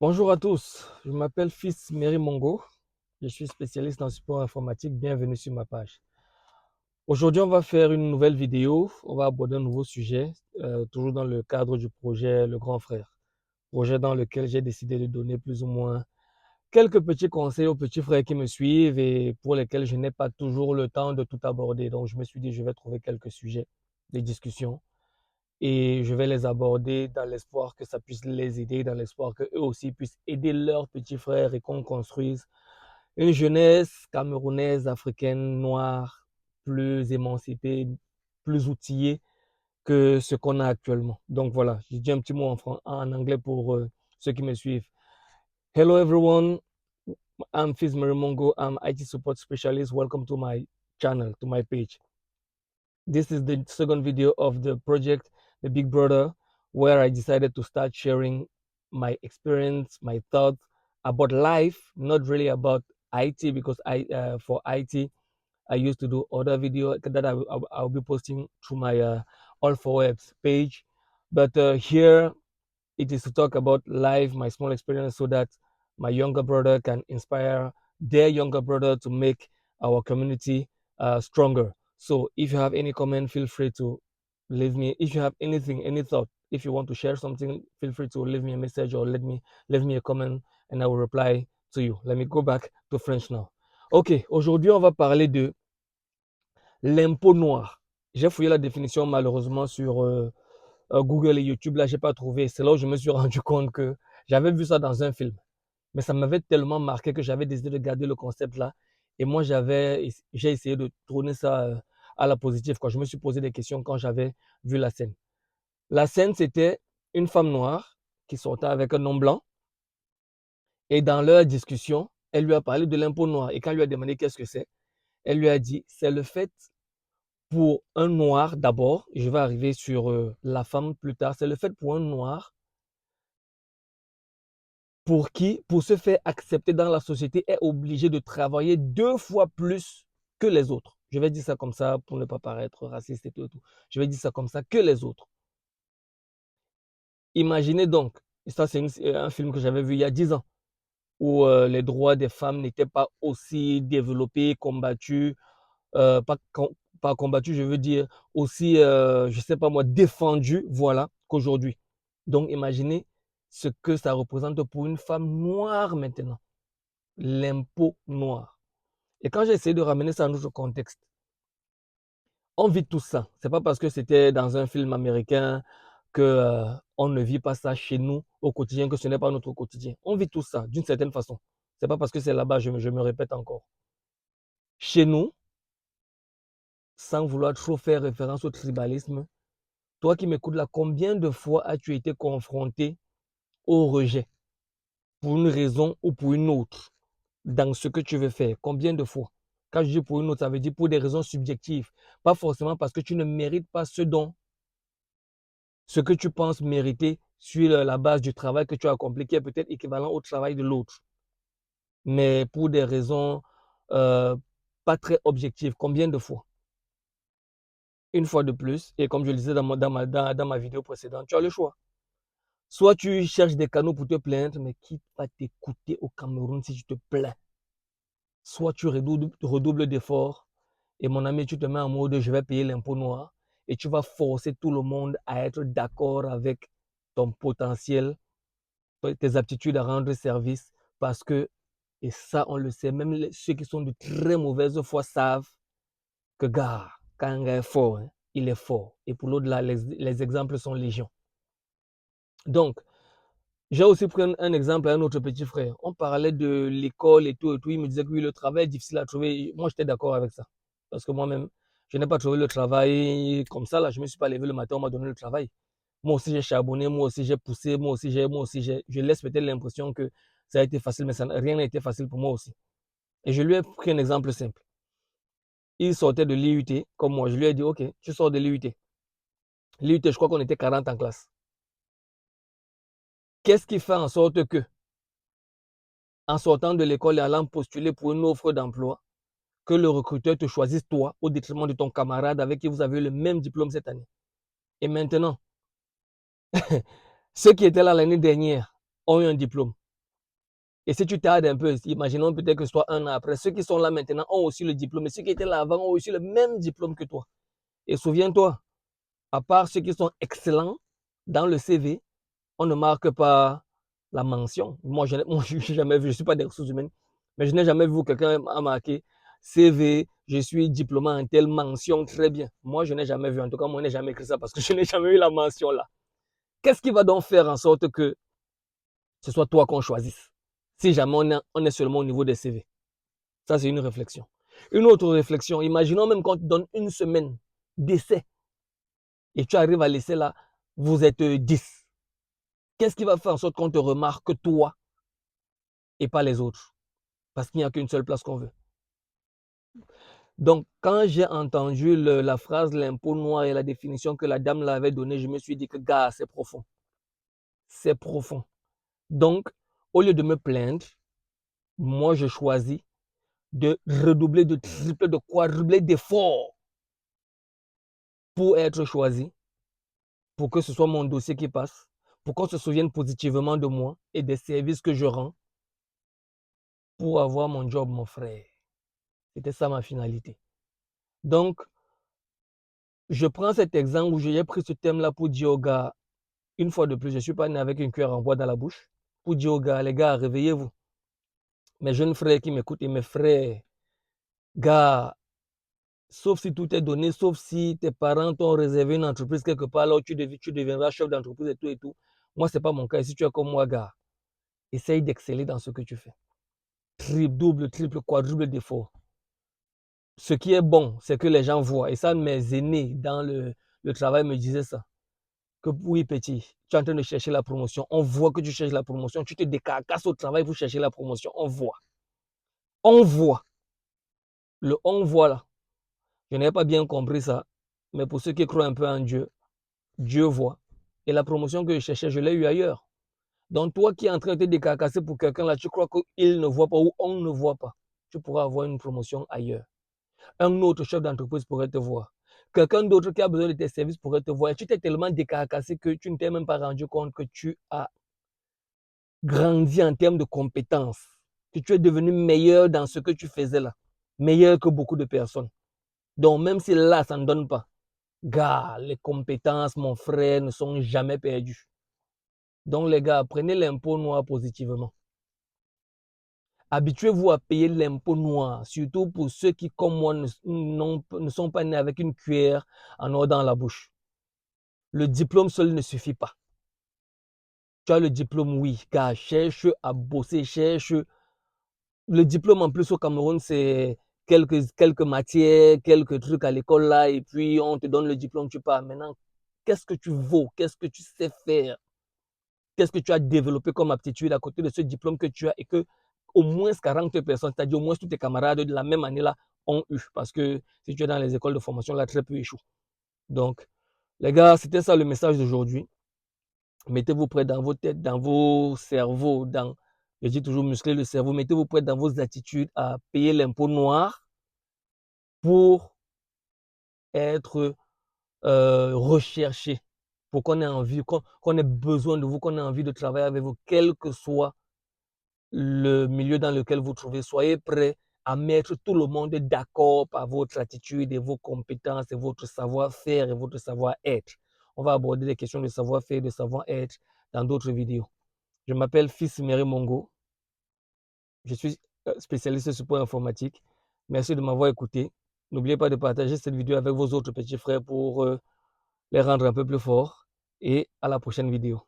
Bonjour à tous, je m'appelle Fils Mary Mongo, je suis spécialiste en support informatique, bienvenue sur ma page. Aujourd'hui, on va faire une nouvelle vidéo, on va aborder un nouveau sujet, toujours dans le cadre du projet Le Grand Frère, projet dans lequel j'ai décidé de donner plus ou moins quelques petits conseils aux petits frères qui me suivent et pour lesquels je n'ai pas toujours le temps de tout aborder. Donc, je me suis dit, je vais trouver quelques sujets de discussion et je vais les aborder dans l'espoir que ça puisse les aider, dans l'espoir qu'eux aussi puissent aider leurs petits frères et qu'on construise une jeunesse camerounaise, africaine, noire, plus émancipée, plus outillée que ce qu'on a actuellement. Donc voilà, j'ai dit un petit mot en anglais pour ceux qui me suivent. Hello everyone, I'm Fils Marimongo, I'm IT support specialist. Welcome to my channel, to my page. This is the second video of the project, The Big Brother, where I decided to start sharing my experience, my thoughts about life, not really about IT, because for IT, I used to do other video that I'll be posting through my All for Webs page. But here it is to talk about life, my small experience, so that my younger brother can inspire their younger brother to make our community stronger. So if you have any comment, feel free to leave me. If you have anything, any thought, if you want to share something, feel free to leave me a message or leave me a comment and I will reply to you. Let me go back to French now. Ok, aujourd'hui on va parler de l'impôt noir. J'ai fouillé la définition malheureusement sur Google et YouTube, là, j'ai pas trouvé. C'est là où je me suis rendu compte que j'avais vu ça dans un film. Mais ça m'avait tellement marqué que j'avais décidé de garder le concept là. Et moi, j'ai essayé de tourner ça à la positive, quoi. Je me suis posé des questions quand j'avais vu la scène. La scène, c'était une femme noire qui sortait avec un homme blanc. Et dans leur discussion, elle lui a parlé de l'impôt noir. Et quand elle lui a demandé qu'est-ce que c'est, elle lui a dit, c'est le fait pour un noir d'abord, je vais arriver sur la femme plus tard, c'est le fait pour un noir pour se faire accepter dans la société, est obligé de travailler 2 fois plus que les autres. Je vais dire ça comme ça pour ne pas paraître raciste et tout, et tout. Je vais dire ça comme ça que les autres. Imaginez donc, et ça c'est un film que j'avais vu il y a 10 ans, où les droits des femmes n'étaient pas aussi développés, combattus, pas, pas combattus, je veux dire aussi, je sais pas moi, défendus, voilà, qu'aujourd'hui. Donc imaginez ce que ça représente pour une femme noire maintenant. L'impôt noir. Et quand j'ai essayé de ramener ça à notre contexte, on vit tout ça. C'est pas parce que c'était dans un film américain que on ne vit pas ça chez nous au quotidien, que ce n'est pas notre quotidien. On vit tout ça d'une certaine façon. C'est pas parce que c'est là-bas, je me répète encore. Chez nous, sans vouloir trop faire référence au tribalisme, toi qui m'écoutes là, combien de fois as-tu été confronté au rejet pour une raison ou pour une autre dans ce que tu veux faire? Combien de fois? Quand je dis pour une autre, ça veut dire pour des raisons subjectives. Pas forcément parce que tu ne mérites pas ce que tu penses mériter sur la base du travail que tu as accompli, qui est peut-être équivalent au travail de l'autre. Mais pour des raisons euh, pas très objectives. Combien de fois? Une fois de plus, et comme je le disais dans ma vidéo précédente, tu as le choix. Soit tu cherches des canaux pour te plaindre, mais qui va t'écouter au Cameroun si tu te plains? Soit tu redoubles d'efforts et mon ami, tu te mets en mode je vais payer l'impôt noir et tu vas forcer tout le monde à être d'accord avec ton potentiel, tes aptitudes à rendre service parce que, et ça on le sait, même ceux qui sont de très mauvaise foi savent que gars, quand un gars est fort, hein, il est fort. Et pour l'au-delà, les exemples sont légion. Donc, j'ai aussi pris un exemple à un autre petit frère. On parlait de l'école et tout et tout. Il me disait que oui, le travail est difficile à trouver. Moi, j'étais d'accord avec ça. Parce que moi-même, je n'ai pas trouvé le travail comme ça. Là, je ne me suis pas levé le matin, on m'a donné le travail. Moi aussi, j'ai charbonné, moi aussi, j'ai poussé, moi aussi, j'ai. Je laisse peut-être l'impression que ça a été facile, mais rien n'a été facile pour moi aussi. Et je lui ai pris un exemple simple. Il sortait de l'IUT, comme moi. Je lui ai dit, OK, tu sors de l'IUT. L'IUT, je crois qu'on était 40 en classe. Qu'est-ce qui fait en sorte que, en sortant de l'école et allant postuler pour une offre d'emploi, que le recruteur te choisisse toi au détriment de ton camarade avec qui vous avez eu le même diplôme cette année? Et maintenant, ceux qui étaient là l'année dernière ont eu un diplôme. Et si tu tardes un peu, imaginons peut-être que ce soit un an après, ceux qui sont là maintenant ont aussi le diplôme, et ceux qui étaient là avant ont aussi le même diplôme que toi. Et souviens-toi, à part ceux qui sont excellents dans le CV, on ne marque pas la mention. Moi, je n'ai jamais vu, je ne suis pas des ressources humaines, mais je n'ai jamais vu quelqu'un a marqué CV, je suis diplômé en telle mention, très bien. Moi, je n'ai jamais vu, en tout cas, moi, je n'ai jamais écrit ça parce que je n'ai jamais eu la mention là. Qu'est-ce qui va donc faire en sorte que ce soit toi qu'on choisisse si jamais on est seulement au niveau des CV? Ça, c'est une réflexion. Une autre réflexion, imaginons même qu'on te donne une semaine d'essai et tu arrives à l'essai là, vous êtes 10. Qu'est-ce qui va faire en sorte qu'on te remarque toi et pas les autres? Parce qu'il n'y a qu'une seule place qu'on veut. Donc, quand j'ai entendu la phrase l'impôt noir et la définition que la dame l'avait donnée, je me suis dit que, gars, c'est profond. C'est profond. Donc, au lieu de me plaindre, moi, je choisis de redoubler, de tripler, de quadrupler d'efforts pour être choisi, pour que ce soit mon dossier qui passe, pour qu'on se souvienne positivement de moi et des services que je rends pour avoir mon job, mon frère. C'était ça ma finalité. Donc, je prends cet exemple où j'ai pris ce thème-là pour dire aux gars, une fois de plus, je ne suis pas né avec une cuillère en bois dans la bouche, pour dire aux gars, les gars, réveillez-vous. Mes jeunes frères qui m'écoutent et mes frères, gars, sauf si tout est donné, sauf si tes parents t'ont réservé une entreprise quelque part, là où tu deviendras chef d'entreprise et tout et tout. Moi, ce n'est pas mon cas. Et si tu es comme moi, gars, essaye d'exceller dans ce que tu fais. Double, triple, quadruple d'efforts. Ce qui est bon, c'est que les gens voient. Et ça, mes aînés dans le travail me disaient ça. Que oui, petit, tu es en train de chercher la promotion. On voit que tu cherches la promotion. Tu te décarcasses au travail pour chercher la promotion. On voit. On voit. Le on voit là. Je n'ai pas bien compris ça. Mais pour ceux qui croient un peu en Dieu, Dieu voit. Et la promotion que je cherchais, je l'ai eu ailleurs. Donc toi qui es en train de te décarcasser pour quelqu'un là, tu crois qu'il ne voit pas ou on ne voit pas. Tu pourras avoir une promotion ailleurs. Un autre chef d'entreprise pourrait te voir. Quelqu'un d'autre qui a besoin de tes services pourrait te voir. Et tu t'es tellement décarcassé que tu ne t'es même pas rendu compte que tu as grandi en termes de compétences, que tu es devenu meilleur dans ce que tu faisais là, meilleur que beaucoup de personnes. Donc même si là, ça ne donne pas, gars, les compétences, mon frère, ne sont jamais perdues. Donc les gars, prenez l'impôt noir positivement. Habituez-vous à payer l'impôt noir, surtout pour ceux qui, comme moi, ne sont pas nés avec une cuillère en or dans la bouche. Le diplôme seul ne suffit pas. Tu as le diplôme, oui, gars, cherche à bosser, cherche. Le diplôme en plus au Cameroun, c'est quelques matières, quelques trucs à l'école là, et puis on te donne le diplôme, tu pars. Maintenant, qu'est-ce que tu vaux? Qu'est-ce que tu sais faire? Qu'est-ce que tu as développé comme aptitude à côté de ce diplôme que tu as et que au moins 40 personnes, c'est-à-dire au moins tous tes camarades de la même année là, ont eu. Parce que si tu es dans les écoles de formation, là, très peu échouent. Donc, les gars, c'était ça le message d'aujourd'hui. Mettez-vous prêts dans vos têtes, dans vos cerveaux, je dis toujours muscler le cerveau, mettez-vous prêts dans vos attitudes à payer l'impôt noir pour être recherché, pour qu'on ait envie, qu'on ait besoin de vous, qu'on ait envie de travailler avec vous, quel que soit le milieu dans lequel vous trouvez. Soyez prêts à mettre tout le monde d'accord par votre attitude et vos compétences et votre savoir-faire et votre savoir-être. On va aborder des questions de savoir-faire et de savoir-être dans d'autres vidéos. Je m'appelle Fils Mary Mongo. Je suis spécialiste en support informatique. Merci de m'avoir écouté. N'oubliez pas de partager cette vidéo avec vos autres petits frères pour les rendre un peu plus forts. Et à la prochaine vidéo.